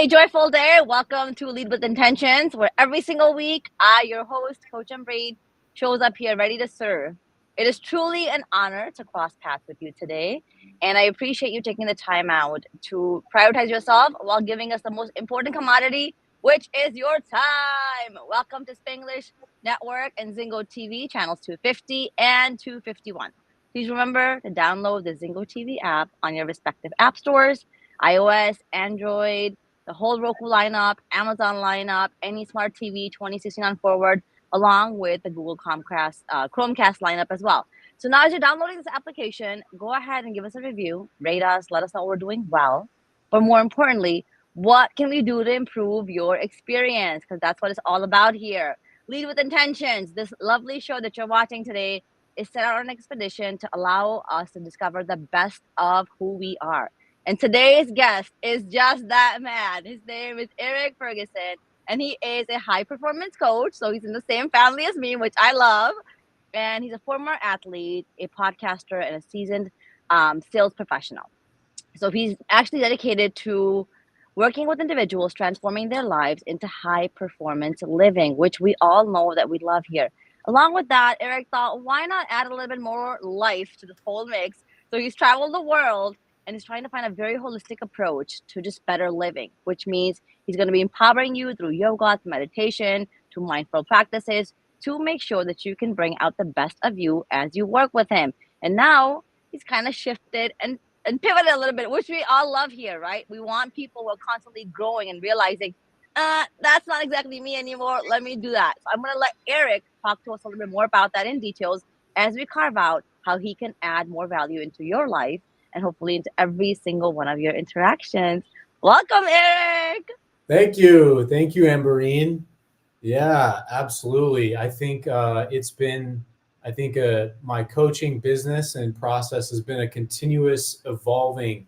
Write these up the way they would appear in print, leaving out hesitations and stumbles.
Hey, joyful day. Welcome to Lead with Intentions, where every single week your host, Coach Ambereen, shows up here ready to serve. It is truly an honor to cross paths with you today, and I appreciate you taking the time out to prioritize yourself while giving us the most important commodity, which is your time. Welcome to Spanglish Network and Zingo TV channels 250 and 251. Please remember to download the Zingo TV app on your respective app stores, iOS, Android, the whole Roku lineup, Amazon lineup, any smart TV 2016 on forward, along with the Google Chromecast lineup as well. So now as you're downloading this application, go ahead and give us a review, rate us, let us know we're doing well. But more importantly, what can we do to improve your experience? Because that's what it's all about here. Lead with Intentions. This lovely show that you're watching today is set out on an expedition to allow us to discover the best of who we are. And today's guest is just that man. His name is Eric Ferguson, and he is a high performance coach. So he's in the same family as me, which I love. And he's a former athlete, a podcaster, and a seasoned sales professional. So he's actually dedicated to working with individuals, transforming their lives into high performance living, which we all know that we love here. Along with that, Eric thought, why not add a little bit more life to this whole mix? So he's traveled the world and he's trying to find a very holistic approach to just better living, which means he's going to be empowering you through yoga, to meditation, to mindful practices to make sure that you can bring out the best of you as you work with him. And now he's kind of shifted and pivoted a little bit, which we all love here, right? We want people who are constantly growing and realizing, that's not exactly me anymore. Let me do that. So I'm going to let Eric talk to us a little bit more about that in details as we carve out how he can add more value into your life and hopefully into every single one of your interactions. Welcome, Eric. Thank you. Thank you, Ambereen. Yeah, absolutely. I think my coaching business and process has been a continuous evolving.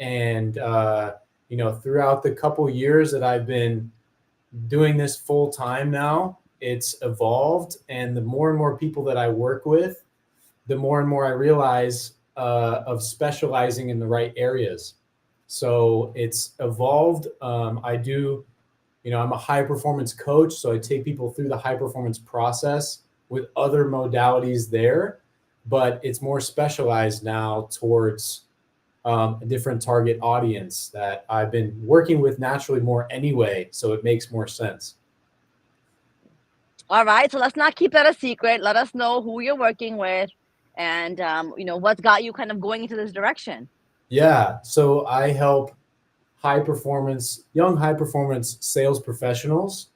And, throughout the couple years that I've been doing this full time now, it's evolved. And the more and more people that I work with, the more and more I realize of specializing in the right areas. So it's evolved. I'm a high performance coach. So I take people through the high performance process with other modalities there, but it's more specialized now towards a different target audience that I've been working with naturally more anyway. So it makes more sense. All right. So let's not keep that a secret. Let us know who you're working with and, what's got you kind of going into this direction. Yeah. So I help young high performance sales professionals.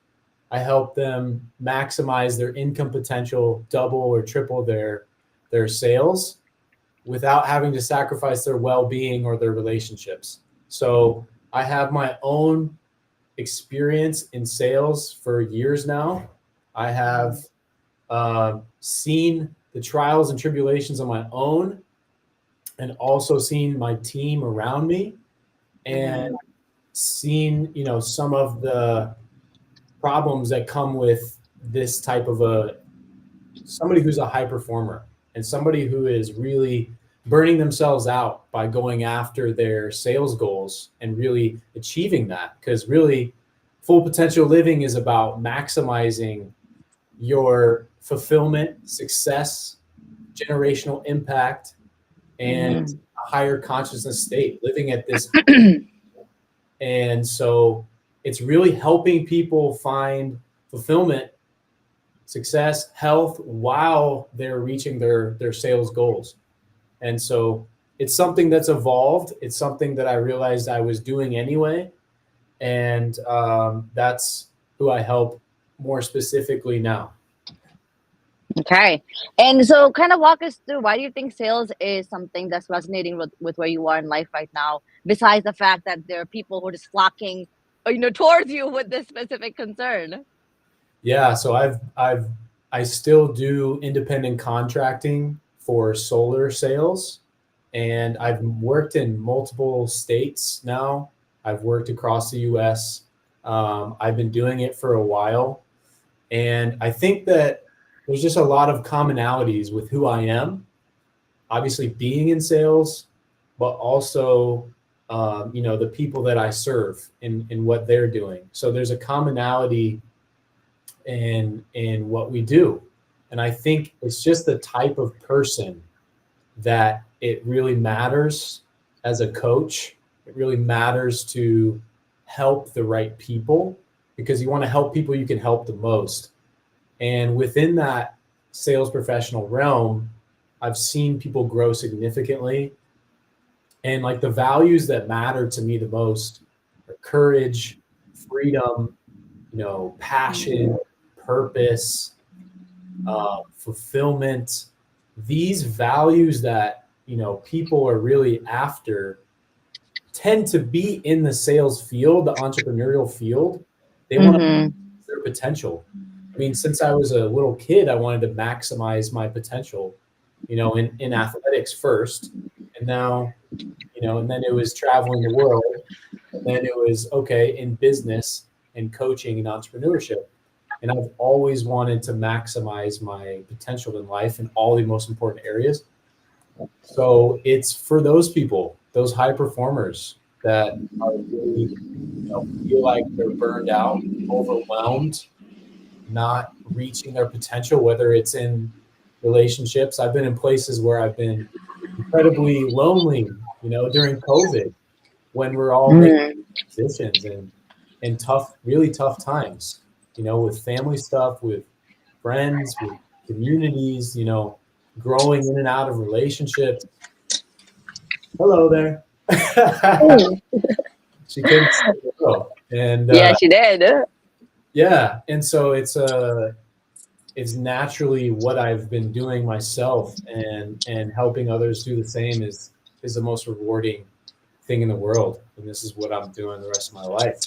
I help them maximize their income potential, double or triple their sales without having to sacrifice their well-being or their relationships. So I have my own experience in sales for years now. I have seen the trials and tribulations on my own and also seen my team around me and seen, some of the problems that come with this type of somebody who's a high performer and somebody who is really burning themselves out by going after their sales goals and really achieving that. Because really, full potential living is about maximizing your fulfillment, success, generational impact, and a higher consciousness state, living at this. And so it's really helping people find fulfillment, success, health while they're reaching their sales goals. And so it's something that's evolved. It's something that I realized I was doing anyway. And that's who I help more specifically now. Okay. And so kind of walk us through, why do you think sales is something that's resonating with where you are in life right now, besides the fact that there are people who are just flocking, towards you with this specific concern? Yeah. So I still do independent contracting for solar sales, and I've worked in multiple states now. I've worked across the US. I've been doing it for a while. And I think that there's just a lot of commonalities with who I am, obviously being in sales, but also the people that I serve in what they're doing. So there's a commonality in what we do. And I think it's just the type of person that it really matters as a coach. It really matters to help the right people, because you want to help people you can help the most. And within that sales professional realm, I've seen people grow significantly. And like the values that matter to me the most are courage, freedom, passion, purpose, fulfillment. These values that people are really after tend to be in the sales field, the entrepreneurial field. They want to Mm-hmm. their potential. I mean, since I was a little kid, I wanted to maximize my potential, in athletics first, and now, and then it was traveling the world, and then it was okay in business and coaching and entrepreneurship. And I've always wanted to maximize my potential in life in all the most important areas. So it's for those people, those high performers that are really, feel like they're burned out, overwhelmed, not reaching their potential, whether it's in relationships. I've been in places where I've been incredibly lonely, during COVID, when we're all making Mm-hmm. decisions and tough, really tough times, with family stuff, with friends, with communities, growing in and out of relationships. Hello there. She came to say hello. And Yeah, she did. yeah, and so it's naturally what I've been doing myself, and helping others do the same is the most rewarding thing in the world. And this is what I'm doing the rest of my life.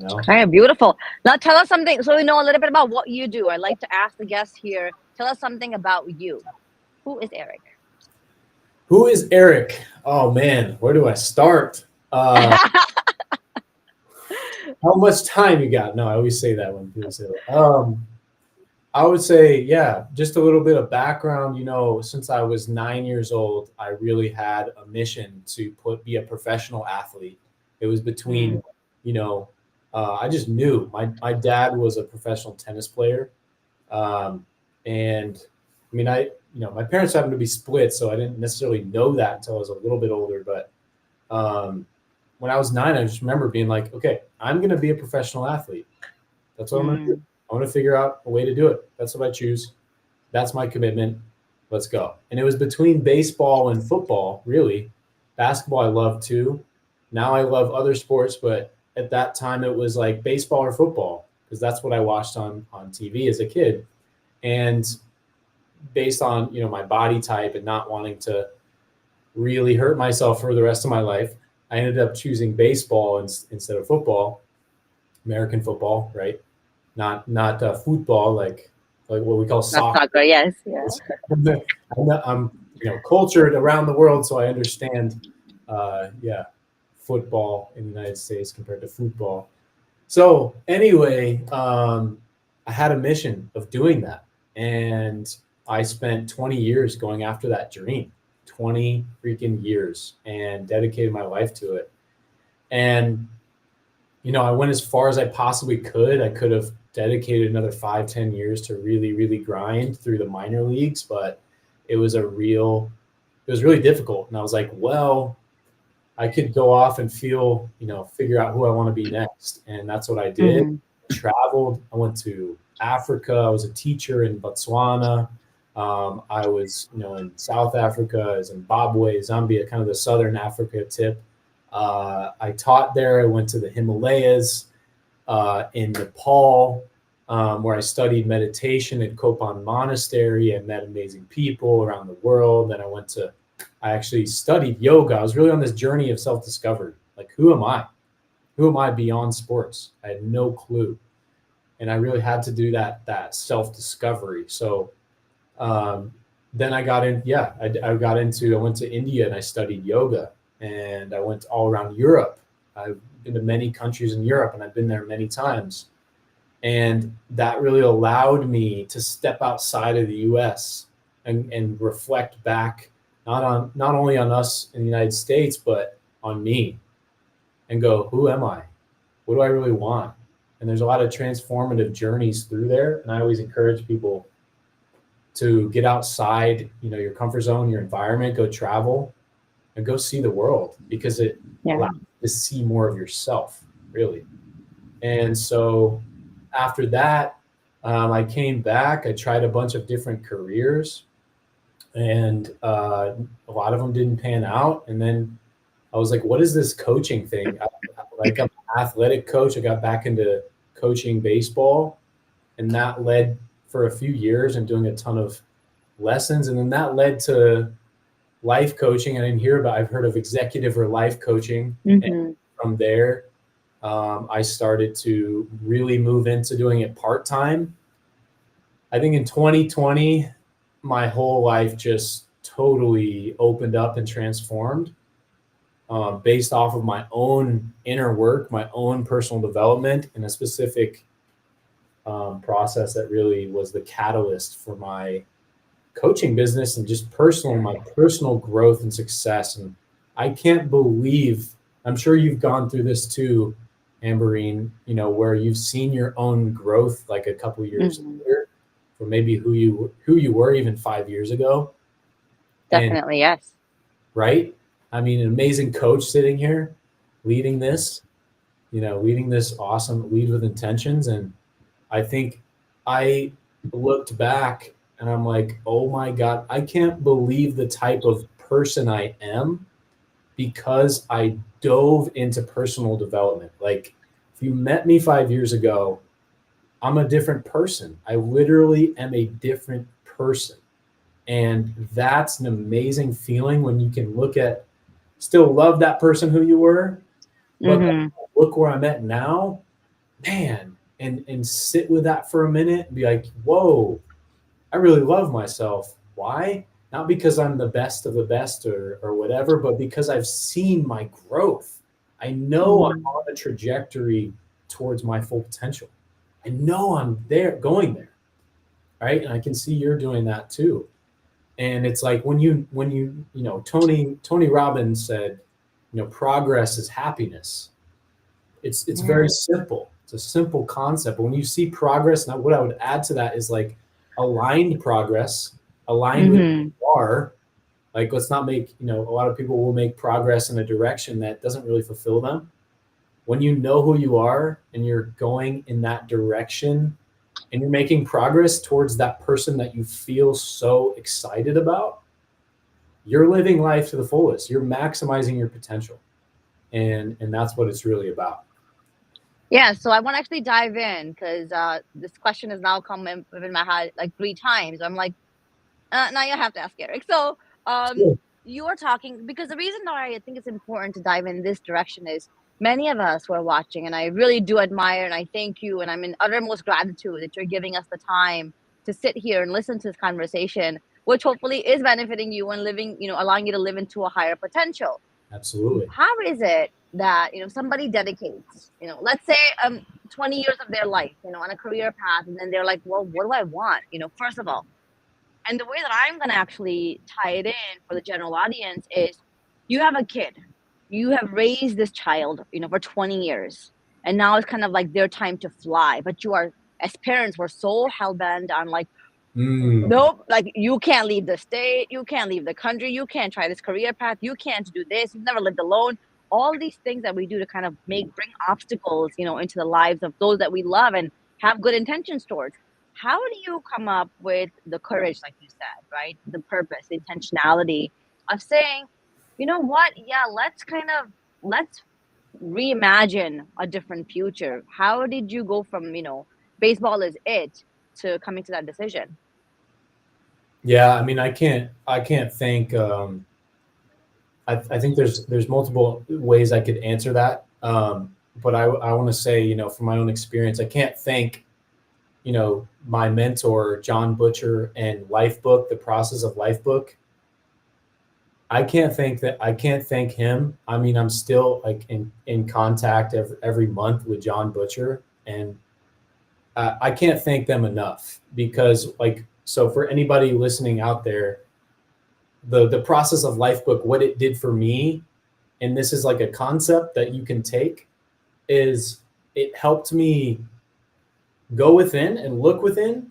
Okay, beautiful. Now tell us something, so we know a little bit about what you do. I'd like to ask the guests here, tell us something about you. Who is Eric? Who is Eric? Oh man, where do I start? How much time you got? No, I always say that when people say that. I would say, yeah, just a little bit of background. Since I was 9 years old, I really had a mission to be a professional athlete. It was between, I just knew my dad was a professional tennis player. And I mean, my parents happened to be split, so I didn't necessarily know that until I was a little bit older. But when I was 9, I just remember being like, okay, I'm going to be a professional athlete. That's what I'm going to do. I want to figure out a way to do it. That's what I choose. That's my commitment. Let's go. And it was between baseball and football, really. Basketball I love too. Now I love other sports, but at that time it was like baseball or football, because that's what I watched on TV as a kid. And based on, my body type and not wanting to really hurt myself for the rest of my life, I ended up choosing baseball instead of football, American football, right? Not football, like what we call Not soccer. soccer, yes. Yeah. I'm cultured around the world, so I understand, football in the United States compared to football. So anyway, I had a mission of doing that, and I spent 20 years going after that dream, 20 freaking years, and dedicated my life to it. And I went as far as I possibly could. I could have dedicated another 5-10 years to really, really grind through the minor leagues, but it was really difficult. And I was like, well, I could go off and figure out who I want to be next. And that's what I did. Mm-hmm. I traveled. I went to Africa. I was a teacher in Botswana. I was, in South Africa, Zimbabwe, Zambia, kind of the Southern Africa tip. I taught there. I went to the Himalayas, in Nepal, where I studied meditation at Kopan Monastery and met amazing people around the world. Then I actually studied yoga. I was really on this journey of self-discovery. Like, who am I? Who am I beyond sports? I had no clue. And I really had to do that self-discovery. So then I got in, I went to India and I studied yoga, and I went all around Europe. I've been to many countries in Europe, and I've been there many times. And that really allowed me to step outside of the US and reflect back, not only on us in the United States, but on me and go, who am I? What do I really want? And there's a lot of transformative journeys through there. And I always encourage people to get outside, your comfort zone, your environment, go travel and go see the world, because it allows you to see more of yourself, really. And so after that, I came back, I tried a bunch of different careers, and a lot of them didn't pan out. And then I was like, what is this coaching thing? I'm an athletic coach. I got back into coaching baseball, and that led for a few years and doing a ton of lessons. And then that led to life coaching. I've heard of executive or life coaching. And from there, I started to really move into doing it part-time. I think in 2020, my whole life just totally opened up and transformed, based off of my own inner work, my own personal development, and a specific process that really was the catalyst for my coaching business and just my personal growth and success. And I can't believe, I'm sure you've gone through this too, Ambereen, where you've seen your own growth like a couple of years later, or maybe who you were even 5 years ago. Definitely, yes. Right? I mean, an amazing coach sitting here leading this awesome Lead with Intentions. And I think I looked back and I'm like, oh my God, I can't believe the type of person I am, because I dove into personal development. Like, if you met me 5 years ago, I'm a different person. I literally am a different person. And that's an amazing feeling when you can still love that person who you were, but look where I'm at now, man, and sit with that for a minute and be like, whoa, I really love myself. Why? Not because I'm the best of the best or whatever, but because I've seen my growth. I know I'm on a trajectory towards my full potential. I know I'm going there, right? And I can see you're doing that too. And it's like when Tony Robbins said, progress is happiness. It's very simple. It's a simple concept. But when you see progress, now what I would add to that is like aligned progress, aligned with who you are. Like, let's not make, a lot of people will make progress in a direction that doesn't really fulfill them. When you know who you are and you're going in that direction and you're making progress towards that person that you feel so excited about, you're living life to the fullest. You're maximizing your potential. And that's what it's really about. Yeah, so I want to actually dive in, because this question has now come in my head like 3 times. I'm like, now you have to ask Eric. So you are talking, because the reason why I think it's important to dive in this direction is many of us who are watching, and I really do admire and I thank you, and I'm in uttermost gratitude that you're giving us the time to sit here and listen to this conversation, which hopefully is benefiting you and allowing you to live into a higher potential. Absolutely. How is it that somebody dedicates, let's say 20 years of their life, on a career path, and then they're like, well, what do I want? First of all, and the way that I'm going to actually tie it in for the general audience is, you have a kid, you have raised this child, for 20 years, and now it's kind of like their time to fly. But you are, as parents, we're so hell-bent on like, nope, like, you can't leave the state, you can't leave the country, you can't try this career path, you can't do this, you've never lived alone. All these things that we do to kind of bring obstacles, into the lives of those that we love and have good intentions towards. How do you come up with the courage, like you said, right? The purpose, the intentionality of saying, you know what? Yeah, let's reimagine a different future. How did you go from, baseball is it, to coming to that decision? Yeah, I mean, I can't think. I think there's multiple ways I could answer that. But I want to say, from my own experience, I can't thank, my mentor, John Butcher, and Lifebook, the Process of Lifebook. I can't thank him. I mean, I'm still like in contact every month with John Butcher, and I can't thank them enough, because so for anybody listening out there, the Process of Lifebook, what it did for me and this is like a concept that you can take, is it helped me go within and look within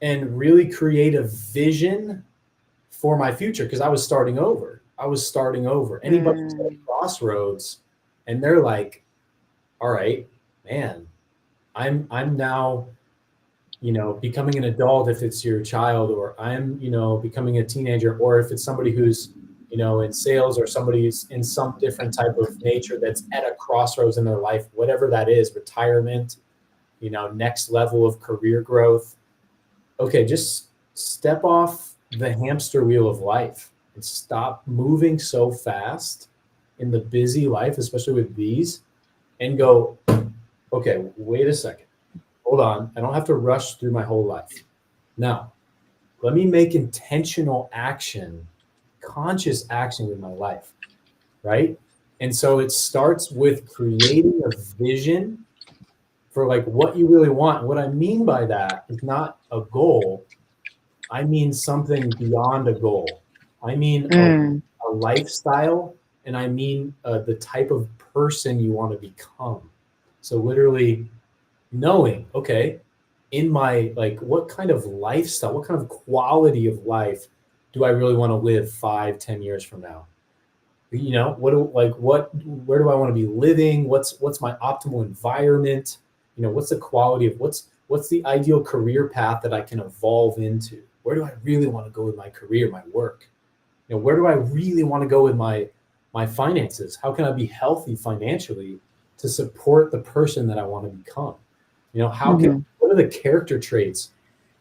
and really create a vision for my future, because I was starting over. Anybody who's at a crossroads and they're like, all right, man, I'm now, becoming an adult if it's your child, or I'm, becoming a teenager, or if it's somebody who's, in sales, or somebody who's in some different type of nature that's at a crossroads in their life, whatever that is, retirement, next level of career growth. Okay, just step off the hamster wheel of life and stop moving so fast in the busy life, especially with these, and go, okay, wait a second. Hold on. I don't have to rush through my whole life. Now, let me make intentional action, conscious action with my life, right? And so it starts with creating a vision for like what you really want. What I mean by that is not a goal. I mean something beyond a goal. I mean a lifestyle, and I mean the type of person you want to become. So literally knowing, okay, in my, like, what kind of lifestyle, what kind of quality of life do I really want to live 5-10 years from now? Where do I want to be living? What's my optimal environment? What's the quality of what's the ideal career path that I can evolve into? Where do I really want to go with my career, my work? Where do I really want to go with my finances? How can I be healthy financially to support the person that I want to become? What are the character traits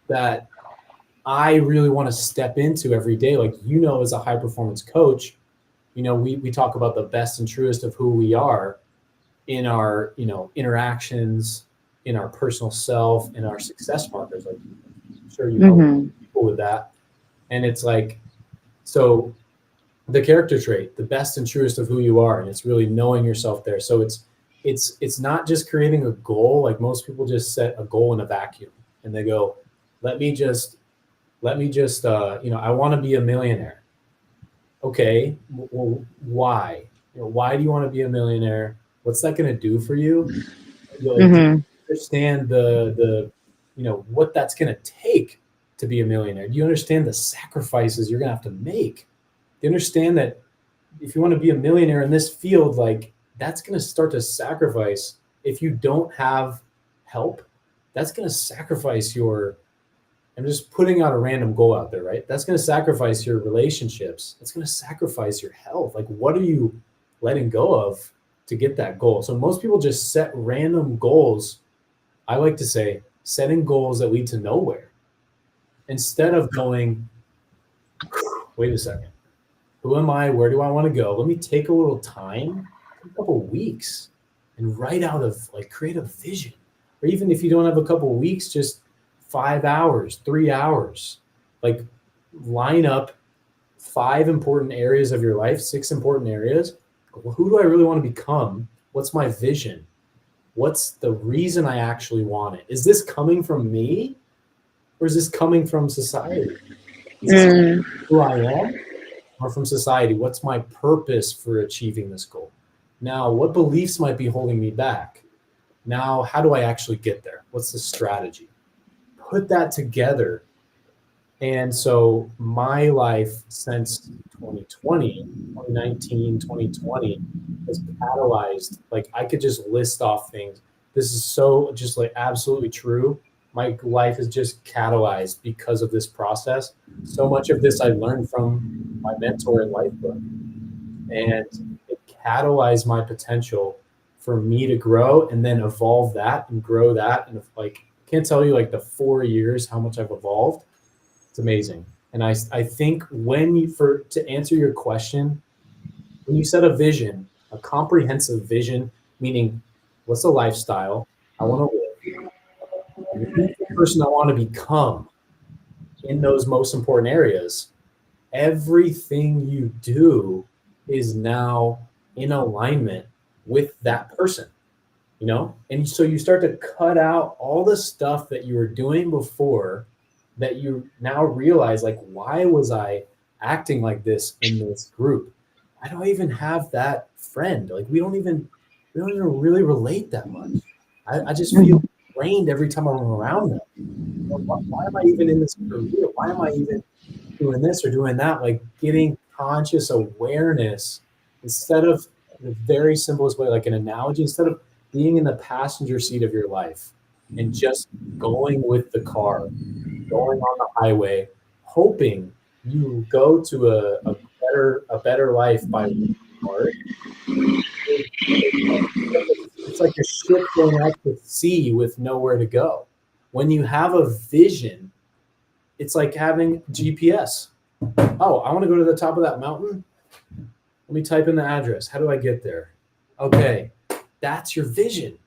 that I really want to step into every day? Like, as a high performance coach, we talk about the best and truest of who we are in our, interactions, in our personal self, in our success markers. Like, I'm sure you know people with that. And it's like, so the character trait, the best and truest of who you are, and it's really knowing yourself there. So it's not just creating a goal. Like, most people just set a goal in a vacuum and they go, let me just I want to be a millionaire. Okay, well, why? Why do you want to be a millionaire? What's that going to do for you? Do you understand the what that's going to take to be a millionaire? Do you understand the sacrifices you're going to have to make? Do you understand that if you want to be a millionaire in this field, like, that's going to start to sacrifice, if you don't have help, that's going to sacrifice I'm just putting out a random goal out there, right? That's going to sacrifice your relationships. It's going to sacrifice your health. Like, what are you letting go of to get that goal? So most people just set random goals. I like to say setting goals that lead to nowhere, instead of going, wait a second, who am I? Where do I want to go? Let me take a little time, a couple of weeks, and create a vision. Or even if you don't have a couple of weeks, just 5 hours, 3 hours, like, line up 5 important areas of your life, 6 important areas. Well, who do I really want to become? What's my vision? What's the reason I actually want it? Is this coming from me, or is this coming from society? Is this who I am, or from society? What's my purpose for achieving this goal? Now, what beliefs might be holding me back? Now, how do I actually get there? What's the strategy? Put that together. And so my life since 2020 has catalyzed, like, I could just list off things. This is so just like absolutely true. My life is just catalyzed because of this process. So much of this I learned from my mentor in Life Book, and it catalyzed my potential for me to grow and then evolve that and grow that. And like, can't tell you, like, the 4 years, how much I've evolved. It's amazing. And I think to answer your question, when you set a vision, a comprehensive vision, meaning what's the lifestyle I want to live, and who's the person I want to become in those most important areas, everything you do is now in alignment with that person. And so you start to cut out all the stuff that you were doing before, that you now realize, like, why was I acting like this in this group? I don't even have that friend. Like we don't even really relate that much. I just feel drained every time I'm around them. Why am I even in this career? Why am I even doing this or doing that? Like getting conscious awareness instead of the very simplest way, like an analogy, instead of being in the passenger seat of your life and just going with the car, going on the highway, hoping you go to a better life by working hard. It's like a ship going out to sea with nowhere to go. When you have a vision, it's like having GPS. Oh, I want to go to the top of that mountain. Let me type in the address. How do I get there? Okay, that's your vision.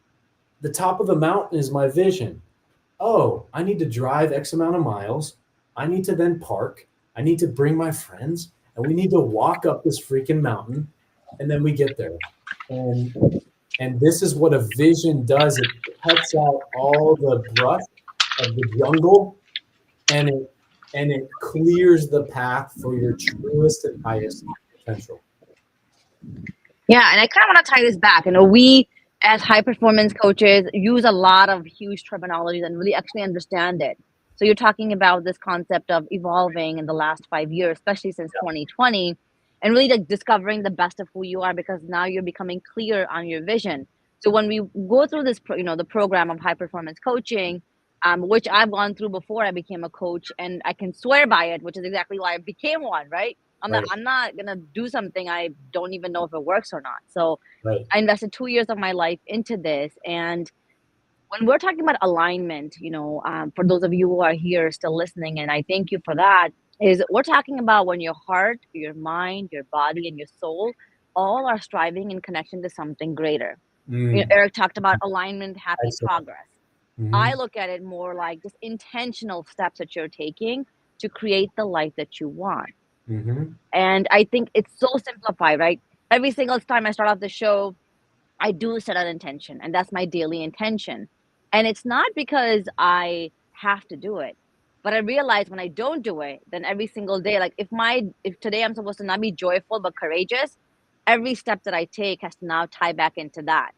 The top of the mountain is my vision. Oh, I need to drive X amount of miles. I need to then park. I need to bring my friends, and we need to walk up this freaking mountain, and then we get there. And this is what a vision does. It cuts out all the brush of the jungle, and it clears the path for your truest and highest potential. Yeah, and I kind of want to tie this back. We as high performance coaches use a lot of huge terminologies and really actually understand it. So you're talking about this concept of evolving in the last 5 years, especially since 2020, and really like discovering the best of who you are because now you're becoming clear on your vision. So when we go through this, the program of high performance coaching, which I've gone through before I became a coach, and I can swear by it, which is exactly why I became one, right? Right, I'm not gonna do something I don't even know if it works or not. So right. I invested 2 years of my life into this. And when we're talking about alignment, for those of you who are here still listening, and I thank you for that, is we're talking about when your heart, your mind, your body, and your soul all are striving in connection to something greater. Mm, Eric talked about alignment, happy excellent. progress. I Mm-hmm. look at it more like just intentional steps that you're taking to create the life that you want. Mm-hmm. And I think it's so simplified, right? Every single time I start off the show, I do set an intention, and that's my daily intention. And it's not because I have to do it, but I realize when I don't do it, then every single day, like if today I'm supposed to not be joyful but courageous, every step that I take has to now tie back into that.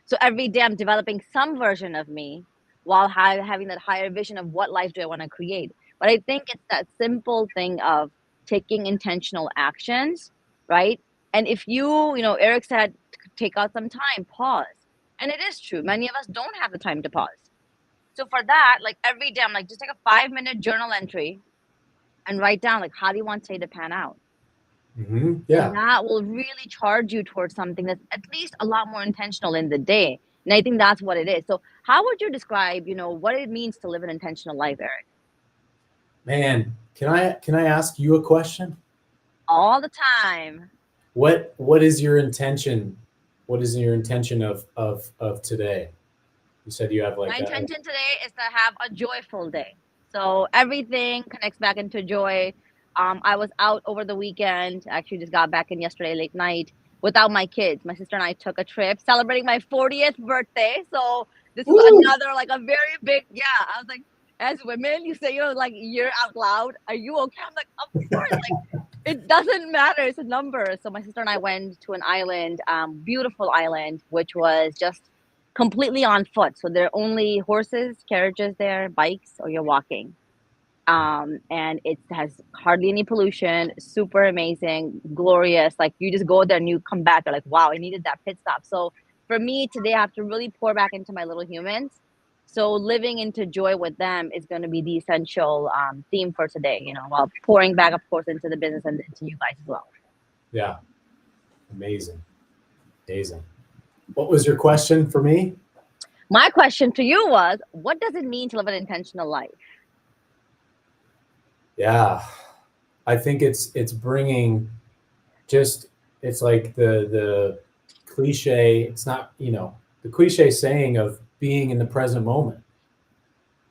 So every day I'm developing some version of me while having that higher vision of what life do I want to create. But I think it's that simple thing of taking intentional actions, right? And if Eric said, take out some time, pause. And it is true. Many of us don't have the time to pause. So for that, like every day, I'm like, just take a 5-minute journal entry and write down, like, how do you want today to pan out? Mm-hmm. And Yeah. that will really charge you towards something that's at least a lot more intentional in the day. And I think that's what it is. So how would you describe, what it means to live an intentional life, Eric? Man, can I ask you a question? All the time. What is your intention? What is your intention of today? You said you have My like a intention today is to have a joyful day. So everything connects back into joy. I was out over the weekend. Actually, just got back in yesterday late night without my kids. My sister and I took a trip celebrating my 40th birthday. So this is Woo! another like a very big, yeah. I was like, as women, you say like year out loud. Are you okay? I'm like, of course. Like it doesn't matter. It's a number. So my sister and I went to an island, beautiful island, which was just completely on foot. So there are only horses, carriages there, bikes, or you're walking. And it has hardly any pollution, super amazing, glorious. Like you just go there and you come back, you're like, wow, I needed that pit stop. So for me today, I have to really pour back into my little humans. So living into joy with them is going to be the essential theme for today, while pouring back, of course, into the business and into you guys as well. Yeah, amazing, amazing. What was your question for me? My question to you was, what does it mean to live an intentional life? Yeah, I think it's bringing just it's like the cliche. It's not the cliche saying of being in the present moment.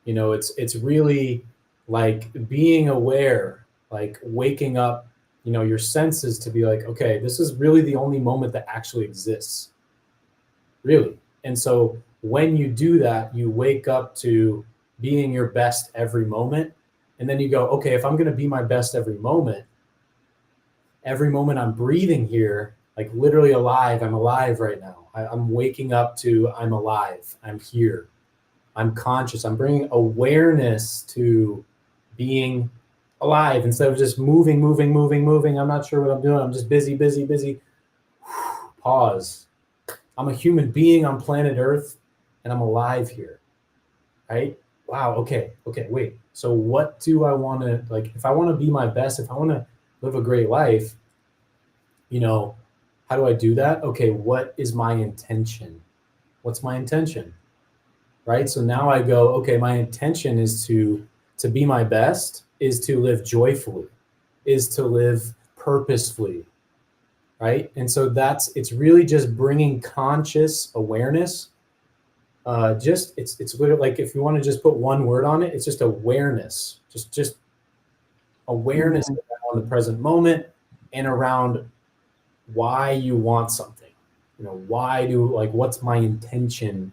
It's really like being aware, like waking up, your senses to be like, okay, this is really the only moment that actually exists, really. And so when you do that, you wake up to being your best every moment. And then you go, okay, if I'm going to be my best every moment, every moment I'm breathing here, like literally alive, I'm alive right now. I'm waking up to I'm alive, I'm here, I'm conscious, I'm bringing awareness to being alive instead of just moving. I'm not sure what I'm doing. I'm just busy. Pause. I'm a human being on planet Earth and I'm alive here, right? Wow. Okay. Wait. So what do I want to, like, if I want to be my best, if I want to live a great life, how do I do that? Okay. What is my intention? What's my intention? Right. So now I go, okay, my intention is to be my best, is to live joyfully, is to live purposefully, right? And so it's really just bringing conscious awareness. It's literally like, if you want to just put one word on it, it's just awareness, just awareness around the present moment and around why you want something. What's my intention?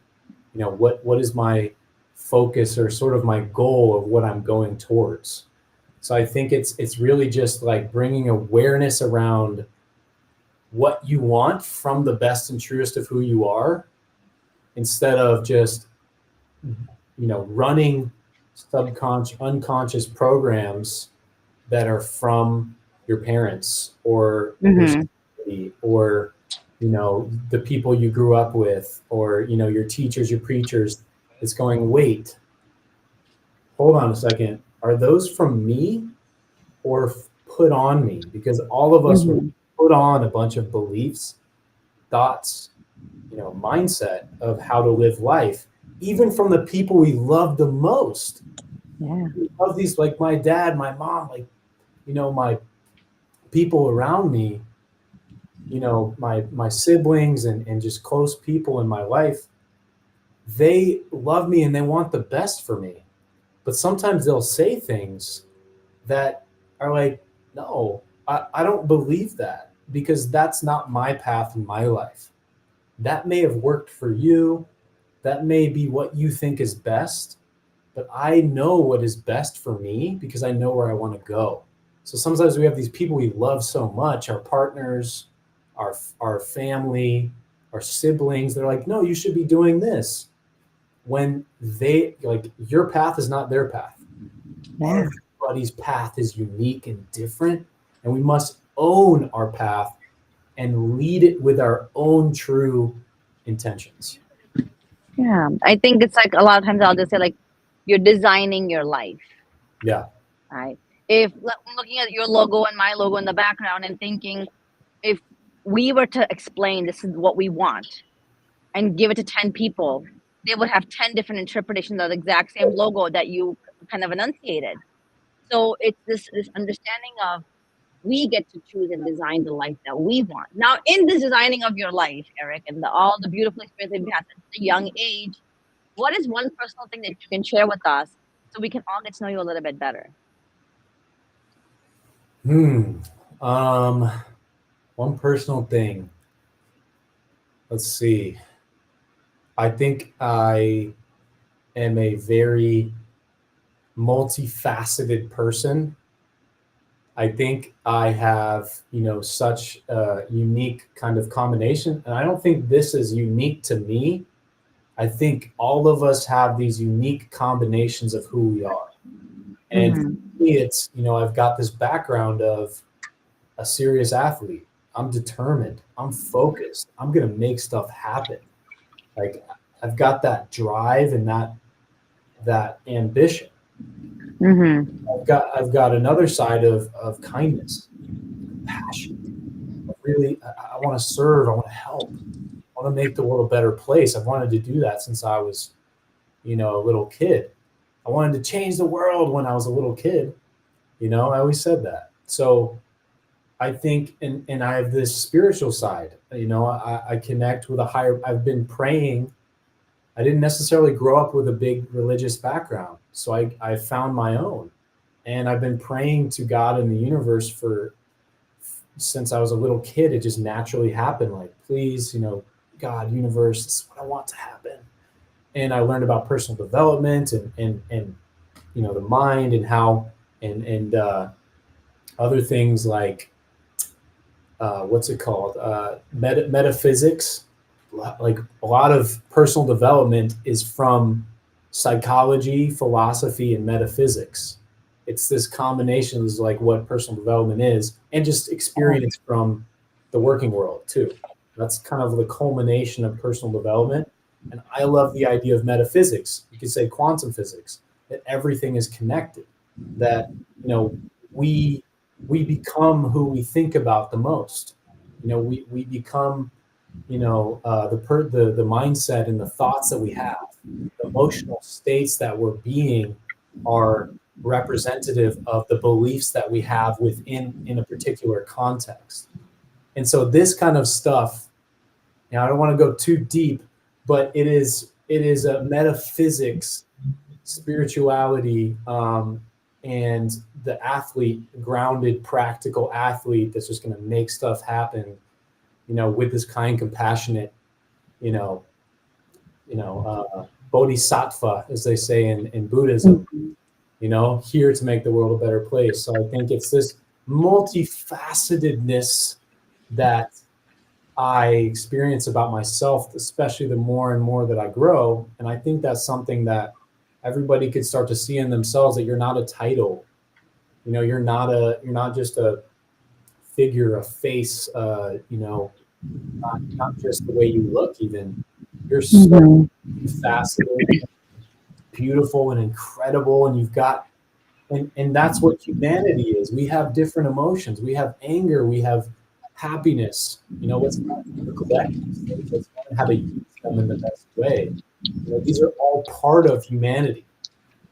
What is my focus or sort of my goal of what I'm going towards? So I think it's really just like bringing awareness around what you want from the best and truest of who you are, instead of just running unconscious programs that are from your parents or your society, or the people you grew up with, or your teachers, your preachers. It's going, wait, hold on a second, are those from me or put on me? Because all of us were put on a bunch of beliefs, thoughts, mindset of how to live life, even from the people we love the most. Yeah. We love these, like my dad, my mom, like, my people around me, my siblings and just close people in my life. They love me and they want the best for me. But sometimes they'll say things that are like, no, I don't believe that, because that's not my path in my life. That may have worked for you. That may be what you think is best, but I know what is best for me because I know where I want to go. So sometimes we have these people we love so much, our partners, our family, our siblings. They're like, no, you should be doing this. When your path is not their path. Yeah. Everybody's path is unique and different, and we must own our path and lead it with our own true intentions. Yeah. I think it's like a lot of times I'll just say, like, you're designing your life, Yeah. right? If I'm looking at your logo and my logo in the background and thinking, if we were to explain this is what we want and give it to 10 people, they would have 10 different interpretations of the exact same logo that you kind of enunciated. So it's this understanding of, we get to choose and design the life that we want. Now, in this designing of your life, Eric, and all the beautiful experiences we had at a young age, what is one personal thing that you can share with us so we can all get to know you a little bit better? Um, One personal thing. Let's see. I think I am a very multifaceted person. I think I have, such a unique kind of combination. And I don't think this is unique to me. I think all of us have these unique combinations of who we are. And for me, it's, I've got this background of a serious athlete. I'm determined. I'm focused. I'm going to make stuff happen. Like, I've got that drive and that ambition. I've got another side of kindness, passion. Really, I want to serve. I want to help. I want to make the world a better place. I've wanted to do that since I was, a little kid. I wanted to change the world when I was a little kid. I always said that. So I think, and I have this spiritual side. I connect with a higher. I've been praying. I didn't necessarily grow up with a big religious background, so I found my own, and I've been praying to God and the universe since I was a little kid. It just naturally happened. Like, please, God, universe, this is what I want to happen. And I learned about personal development and the mind and how and other things like what's it called? Metaphysics. Like a lot of personal development is from psychology, philosophy, and metaphysics. It's this combination is like what personal development is, and just experience from the working world too. That's kind of the culmination of personal development. And I love the idea of metaphysics. You could say quantum physics, that everything is connected, that, you know, we we become who we think about the most. You know, we become, you know, the mindset and the thoughts that we have, the emotional states that we're being are representative of the beliefs that we have within in a particular context. And so this kind of stuff, now I don't want to go too deep, but it is a metaphysics, spirituality, and the athlete, grounded, practical athlete that's just going to make stuff happen, you know, with this kind, compassionate, you know, bodhisattva, as they say in Buddhism, you know, here to make the world a better place. So I think it's this multifacetedness that I experience about myself, especially the more and more that I grow. And I think that's something that everybody could start to see in themselves, that you're not a title. You know, you're not just a figure, a face, you know, not just the way you look even. You're so faceted, beautiful and incredible, and you've got and that's what humanity is. We have different emotions. We have anger, we have happiness. You know, let's not neglect these things. Let's learn how to use them in the best way. You know, these are all part of humanity.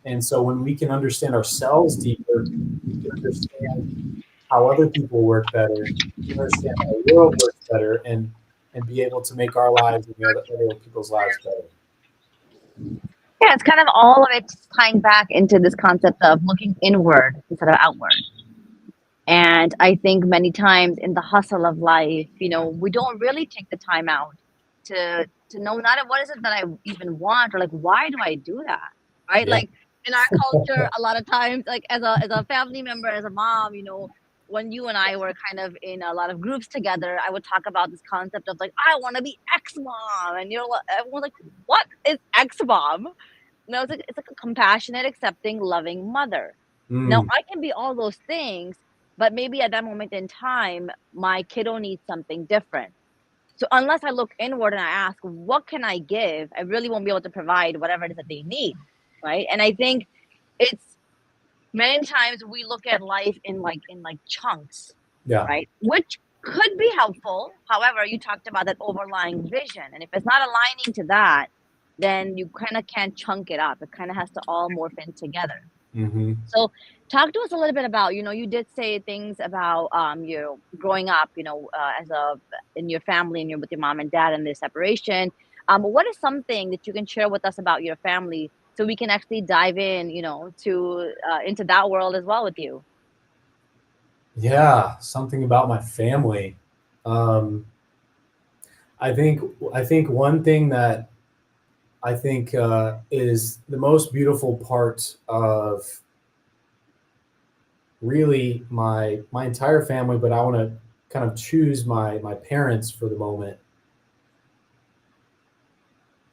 And so when we can understand ourselves deeper, we can understand how other people work better, we can understand how the world works better, and be able to make our lives and the other people's lives better. Yeah, it's kind of all of it tying back into this concept of looking inward instead of outward. And I think many times in the hustle of life, you know, we don't really take the time out to know not what is it that I even want, or like why do I do that? Right? Yeah. Like in our culture, a lot of times, like as a family member, as a mom, you know, when you and I were kind of in a lot of groups together, I would talk about this concept of like, I want to be X mom. And everyone's like, what is X mom? No, it's like a compassionate, accepting, loving mother. Now Mm, I can be all those things, but maybe at that moment in time, my kiddo needs something different. So unless I look inward and I ask, what can I give? I really won't be able to provide whatever it is that they need, right? And I think it's many times we look at life in like chunks, yeah. right? Which could be helpful. However, you talked about that overlying vision, and if it's not aligning to that, then you kind of can't chunk it up. It kind of has to all morph in together. Mm-hmm. So, talk to us a little bit about, you did say things about you growing up, as a in your family and you're with your mom and dad and their separation. What is something that you can share with us about your family so we can actually dive in, to into that world as well with you? Yeah, something about my family. Um, I think I think one thing that I think is the most beautiful part of really my entire family, but I want to kind of choose my parents for the moment.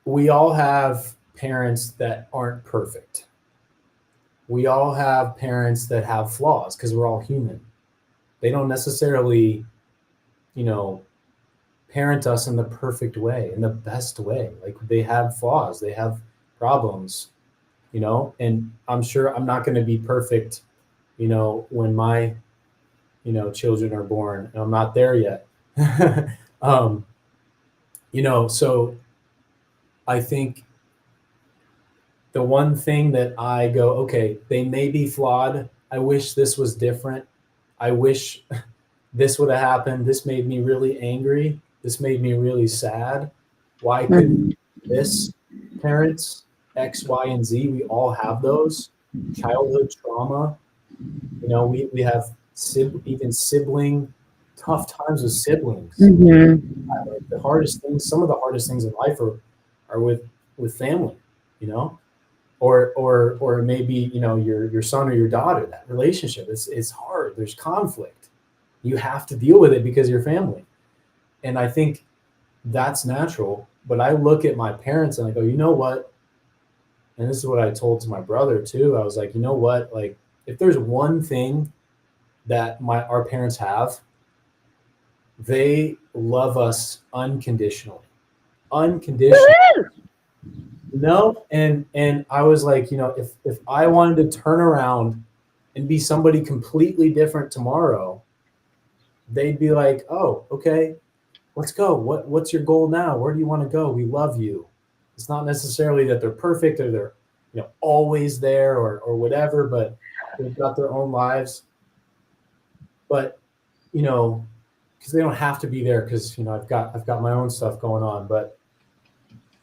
We all have parents that aren't perfect. We all have parents that have flaws because we're all human. They don't necessarily, you know, parent us in the perfect way, in the best way. Like they have flaws, they have problems, you know, and I'm sure I'm not going to be perfect, you know, when my, you know, children are born, and I'm not there yet. um, you know, so I think the one thing that I go, okay, they may be flawed. I wish this was different. I wish this would have happened. This made me really angry. This made me really sad. Why couldn't Mhm. this? Parents, X, Y, and Z, we all have those. Childhood trauma, you know, we have even sibling, tough times with siblings. Mhm. Like the hardest things, some of the hardest things in life are with family, you know, or maybe, you know, your son or your daughter, that relationship. It's hard. There's conflict. You have to deal with it because you're family. And I think that's natural. But I look at my parents and I go, you know what? And this is what I told to my brother too. I was like, you know what? Like, if there's one thing that our parents have, they love us unconditionally. Unconditional. Woohoo! No, and I was like, if I wanted to turn around and be somebody completely different tomorrow, they'd be like, oh, okay, let's go. What's your goal now? Where do you want to go? We love you. It's not necessarily that they're perfect or they're always there or whatever, but they've got their own lives. But because they don't have to be there, because I've got my own stuff going on, but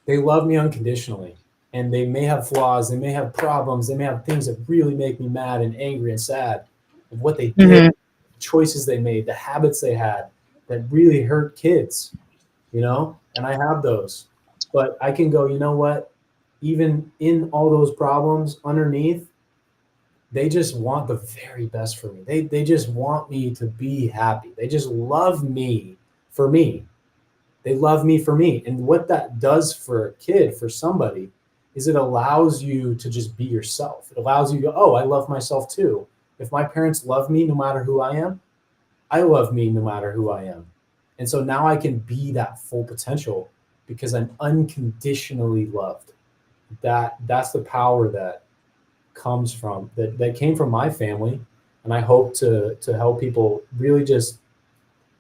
they love me unconditionally. And they may have flaws, they may have problems, they may have things that really make me mad and angry and sad of what they did, Mhm. the choices they made, the habits they had that really hurt kids, and I have those. But I can go, you know what? Even in all those problems underneath, they just want the very best for me. They just want me to be happy. They just love me for me. They love me for me. And what that does for a kid, for somebody, is it allows you to just be yourself. It allows you to go, oh, I love myself too. If my parents love me no matter who I love me no matter who I am. And so now I can be that full potential because I'm unconditionally loved. That's the power that comes from that came from my family. And I hope to help people really just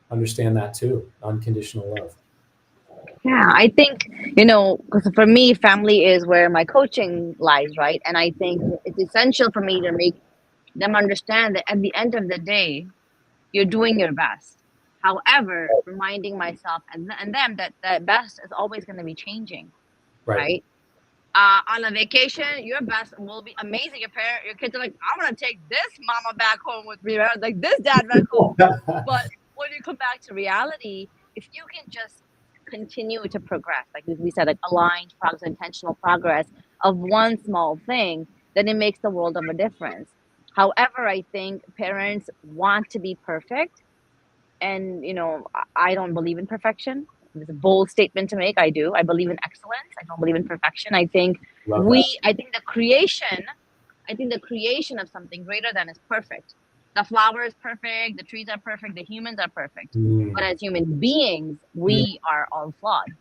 understand that too, unconditional love. Yeah, I think, because for me, family is where my coaching lies, right? And I think it's essential for me to make them understand that at the end of the day, you're doing your best. However, reminding myself and them that the best is always going to be changing, Right. right? On a vacation, your best will be amazing. Your kids are like, I'm gonna take this mama back home with me, right? Like this dad back home. But when you come back to reality, if you can just continue to progress, like we said, like aligned progress, intentional progress of one small thing, then it makes the world of a difference. However, I think parents want to be perfect, and I don't believe in perfection. It's a bold statement to make. I do. I believe in excellence. I don't believe in perfection. I think Love that. I think the creation of something greater than is perfect. The flower is perfect, the trees are perfect, the humans are perfect. But Mm. as human beings, we are all flawed.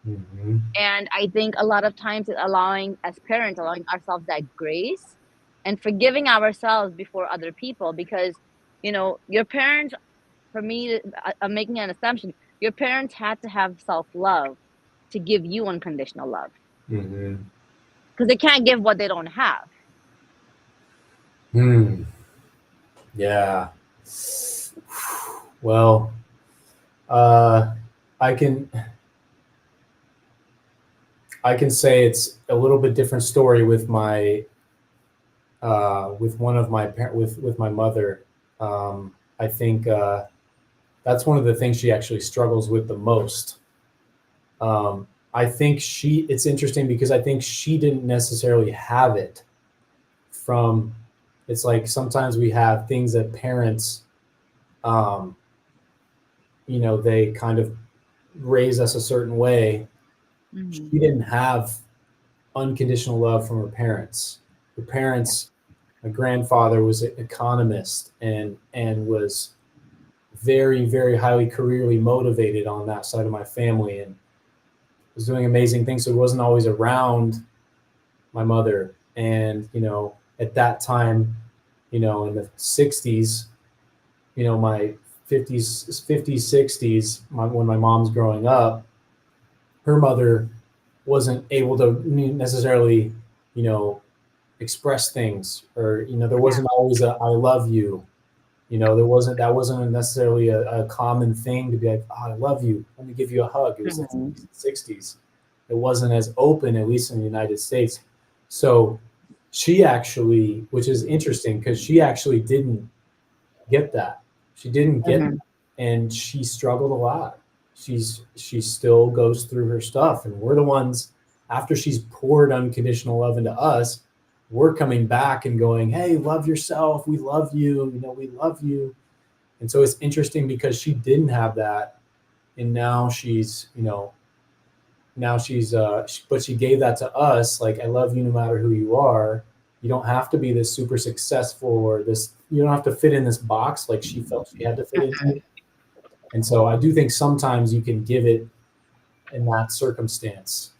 Mm-hmm. And I think a lot of times it's allowing, as parents, allowing ourselves that grace and forgiving ourselves before other people, because your parents, for me, I'm making an assumption. Your parents had to have self love to give you unconditional love, Mm-hmm. because they can't give what they don't have. Hmm. Yeah. Well, uh, I can I can say it's a little bit different story with with one of my with my mother. I think that's one of the things she actually struggles with the most. I think it's interesting because I think she didn't necessarily have it from. It's like sometimes we have things that parents, um, they kind of raise us a certain way. Mm-hmm. She didn't have unconditional love from her parents. Her parents, my grandfather was an economist and was very, very highly careerly motivated on that side of my family and was doing amazing things. So he wasn't always around my mother. And, at that time, in the 60s, my 50s, 60s, when my mom's growing up, her mother wasn't able to necessarily, you know, express things, or there Yeah. wasn't always a "I love you." That wasn't necessarily a common thing to be like, "Oh, I love you. Let me give you a hug." It was the Mm-hmm. 60s. It wasn't as open, at least in the United States. So she actually, which is interesting, because she actually didn't get that. She didn't get Mm-hmm. that, and she struggled a lot. She still goes through her stuff, and we're the ones, after she's poured unconditional love into us, we're coming back and going, "Hey, love yourself. We love you. We love you." And so it's interesting because she didn't have that, and now she's, but she gave that to us. Like, I love you no matter who you are. You don't have to be this super successful or this, you don't have to fit in this box like she felt she had to fit into. And so I do think sometimes you can give it in that circumstance.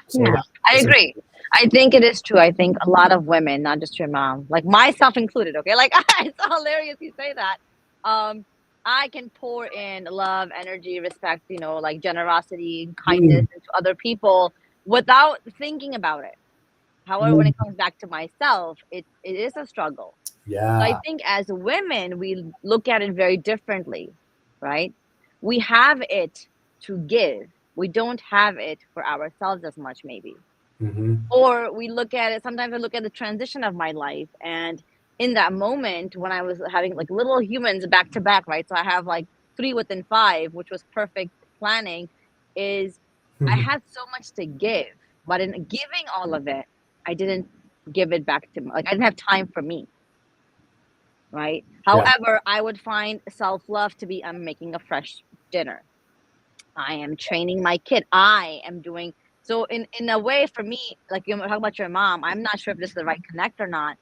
So Yeah, I agree. I think it is true. I think a lot of women, not just your mom, like myself included, okay? Like, it's hilarious you say that. Um, I can pour in love, energy, respect, like generosity, kindness Mm, into other people without thinking about it. However, when mm, it comes back to myself, it is a struggle. So I yeah. think as women, we look at it very differently, right? We have it to give. We don't have it for ourselves as much, maybe. Mm-hmm. Or we look at it, sometimes I look at the transition of my life. And in that moment, when I was having like little humans back to back, right? So I have like 3 within 5, which was perfect planning, is I had so much to give. But in giving all of it, I didn't give it back to me. Like, I didn't have time for me, right? Yeah. However, I would find self love to be I'm making a fresh dinner. I am training my kid. I am doing so in a way for me, like you talk about your mom. I'm not sure if this is the right connect or not,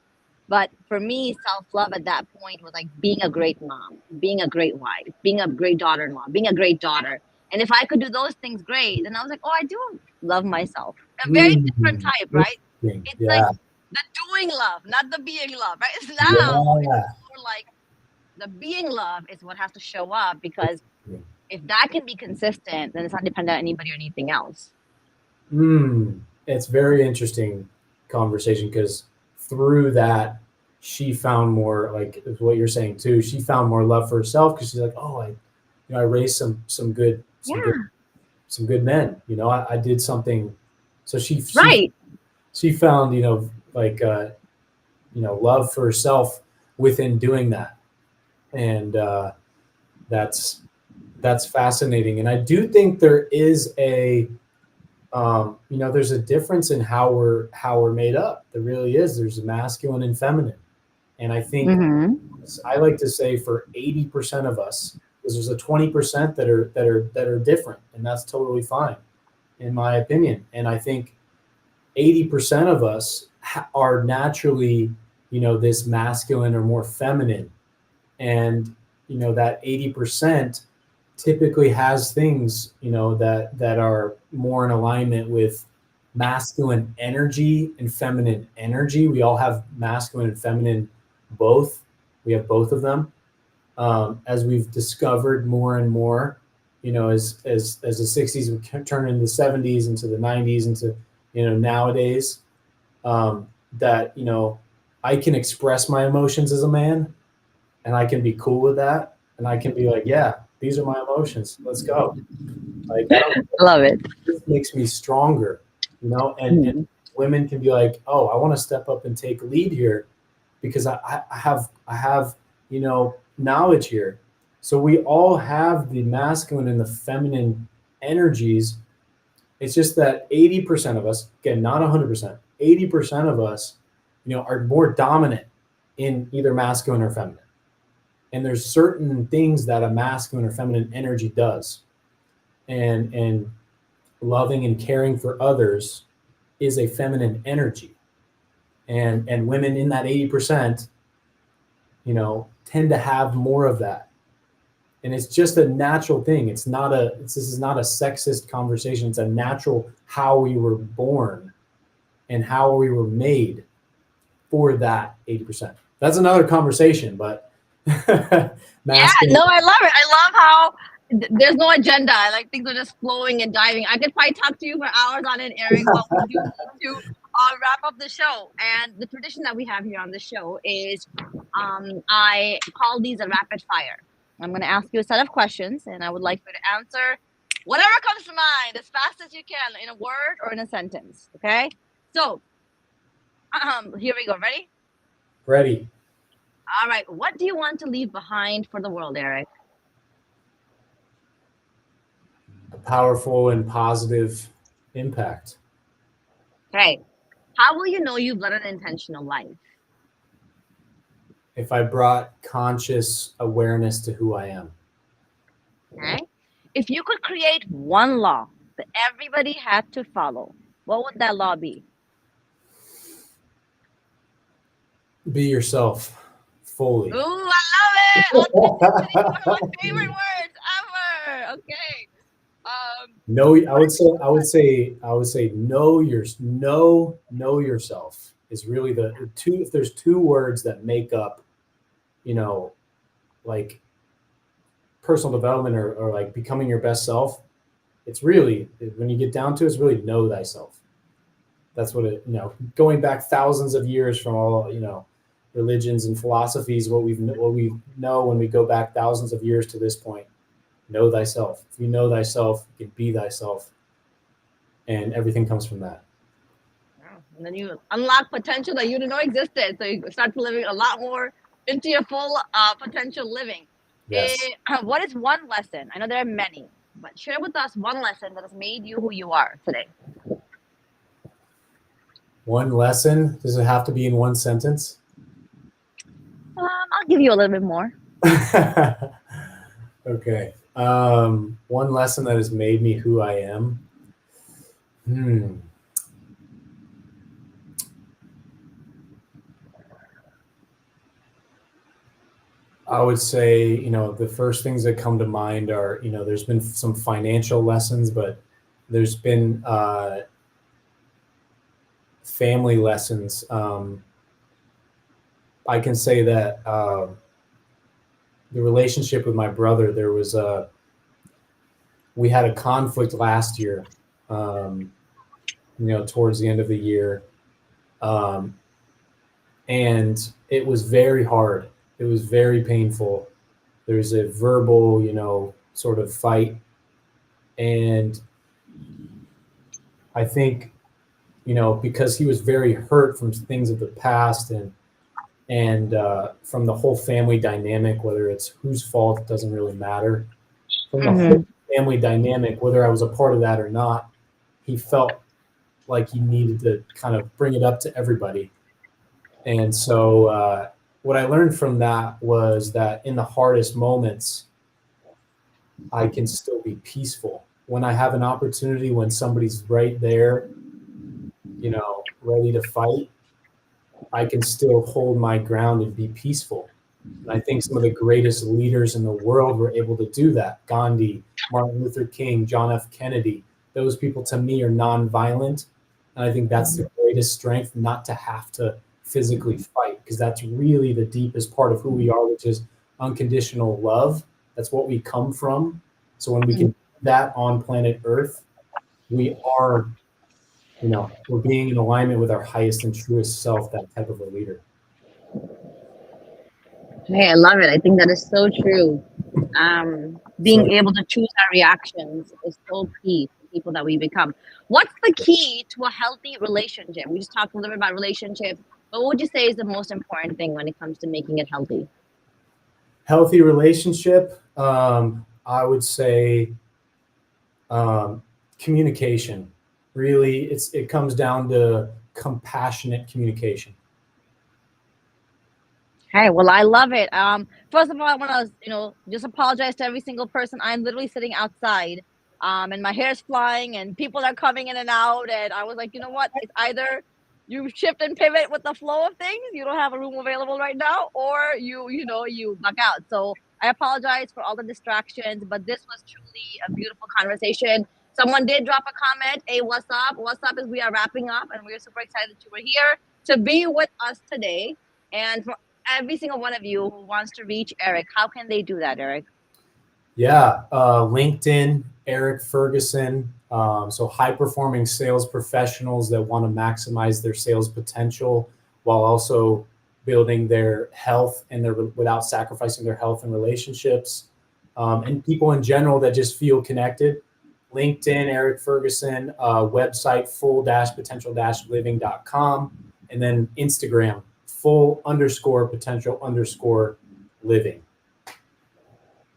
but for me, self love at that point was like being a great mom, being a great wife, being a great daughter in law, being a great daughter. And if I could do those things great, then I was like, oh, I do love myself. A very different Mm, type, right? interesting. It's like Yeah. the doing love, not the being love, right? It's now it's Yeah. more like the being love is what has to show up because if that can be consistent, then it's not dependent on anybody or anything else. It's very interesting conversation because through that, she found more, like what you're saying too. She found more love for herself because she's like, oh, I raised Yeah, some good men. I did something. So right. she found, like, love for herself within doing that. And that's that's fascinating. And I do think there is there's a difference in how we're made up. There really is. There's a masculine and feminine. And I think Mm-hmm. I like to say for 80% of us, because there's a 20% that are different, and that's totally fine, in my opinion. And I think 80% of us are naturally, this masculine or more feminine, and that 80% typically has things that are more in alignment with masculine energy and feminine energy. We all have masculine and feminine both. We have both of them. As we've discovered more and more, as the 60s would turn into the 70s, into the 90s, into nowadays, that I can express my emotions as a man, and I can be cool with that, and I can be like, yeah, these are my emotions. Let's go. Like, I don't. Love it. This makes me stronger, and Mm-hmm. women can be like, oh, I want to step up and take lead here because I have knowledge here. So we all have the masculine and the feminine energies. It's just that 80% of us, again, not 100%, 80% of us, are more dominant in either masculine or feminine. And there's certain things that a masculine or feminine energy does. And loving and caring for others is a feminine energy. And women in that 80%, tend to have more of that. And it's just a natural thing. This is not a sexist conversation. It's a natural how we were born and how we were made for that 80%. That's another conversation, but Yeah, masculine. no, I love it. I love how there's no agenda. I like things are just flowing and diving. I could probably talk to you for hours on it, Eric, but we do need to wrap up the show. And the tradition that we have here on the show is I call these a rapid fire. I'm going to ask you a set of questions, and I would like you to answer whatever comes to mind as fast as you can in a word or in a sentence. Okay? So, here we go. Ready? Ready. All right. What do you want to leave behind for the world, Eric? A powerful and positive impact. Okay. How will you know you've led an intentional life? if I brought conscious awareness to who I am. Okay. If you could create one law that everybody had to follow, what would that law be? Be yourself fully. Ooh, I love it. Authenticity, one of my favorite words ever. Okay. No, I What would is say, know yourself is really the two. If there's two words that make up, you know, like personal development or like becoming your best self, it's really, when you get down to it, it's really know thyself. That's what it, going back thousands of years from all, religions and philosophies, what we know when we go back thousands of years to this point, know thyself. If you know thyself, you can be thyself, and everything comes from that. And then you unlock potential that you didn't know existed. So you start living a lot more into your full potential living. Yes. What is one lesson? I know there are many, but share with us one lesson that has made you who you are today. One lesson. Does it have to be in one sentence? I'll give you a little bit more. Okay. One lesson that has made me who I am. I would say, the first things that come to mind are, there's been some financial lessons, but there's been family lessons. I can say that the relationship with my brother, we had a conflict last year, towards the end of the year. And it was very hard. It was very painful. There's a verbal, sort of fight. And I think, because he was very hurt from things of the past and from the whole family dynamic, whether it's whose fault, it doesn't really matter. From the whole family dynamic, whether I was a part of that or not, he felt like he needed to kind of bring it up to everybody. And so what I learned from that was that in the hardest moments, I can still be peaceful. When I have an opportunity, when somebody's right there, ready to fight, I can still hold my ground and be peaceful. And I think some of the greatest leaders in the world were able to do that. Gandhi, Martin Luther King, John F. Kennedy, those people to me are nonviolent. And I think that's the greatest strength, not to have to physically fight, because that's really the deepest part of who we are, which is unconditional love. That's what we come from. So when we can do that on planet Earth, we are, we're being in alignment with our highest and truest self, that type of a leader. Hey, I love it. I think that is so true. Being able to choose our reactions is so key to people that we become. What's the key to a healthy relationship? We just talked a little bit about relationships, but what would you say is the most important thing when it comes to making it healthy? Healthy relationship, I would say communication. Really, it comes down to compassionate communication. Hey, well, I love it. First of all, I want to, just apologize to every single person. I'm literally sitting outside, and my hair's flying, and people are coming in and out. And I was like, you know what? It's either you shift and pivot with the flow of things. You don't have a room available right now, or you back out. So I apologize for all the distractions, but this was truly a beautiful conversation. Someone did drop a comment. Hey, what's up? What's up? Is we are wrapping up, and we're super excited that you were here to be with us today. And for every single one of you who wants to reach Eric, how can they do that, Eric? Yeah, LinkedIn, Eric Ferguson. So high-performing sales professionals that want to maximize their sales potential while also building their health and without sacrificing their health and relationships, and people in general that just feel connected. LinkedIn, Eric Ferguson, website full-potential-living.com, and then Instagram, full_potential_living.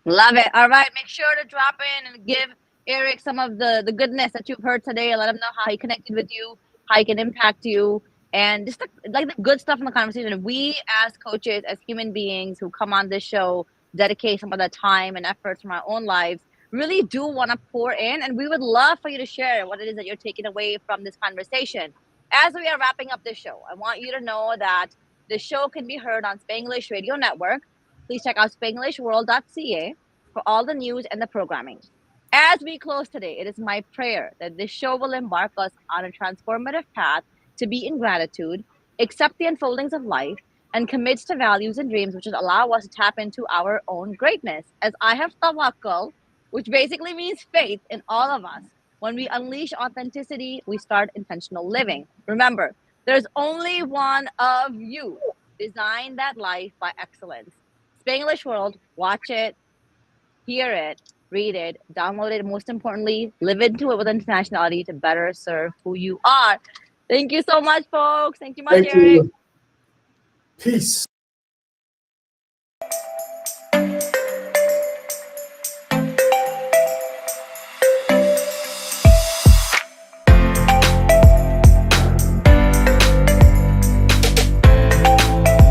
Love it. All right. Make sure to drop in and give Eric some of the goodness that you've heard today and let him know how he connected with you, how he can impact you. and just like the good stuff in the conversation. We as coaches, as human beings who come on this show, dedicate some of the time and efforts from our own lives, really do want to pour in, and we would love for you to share what it is that you're taking away from this conversation. As we are wrapping up this show, I want you to know that the show can be heard on Spanglish Radio Network. Please check out spanglishworld.ca for all the news and the programming. As we close today, it is my prayer that this show will embark us on a transformative path to be in gratitude, accept the unfoldings of life, and commits to values and dreams which will allow us to tap into our own greatness. As I have tawakkul, which basically means faith in all of us. When we unleash authenticity, we start intentional living. Remember, there's only one of you. Design that life by excellence. Spanglish World, watch it, hear it, read it, download it, most importantly, live into it with intentionality to better serve who you are. Thank you so much, folks. Thank you much, Thank Eric. you. Peace.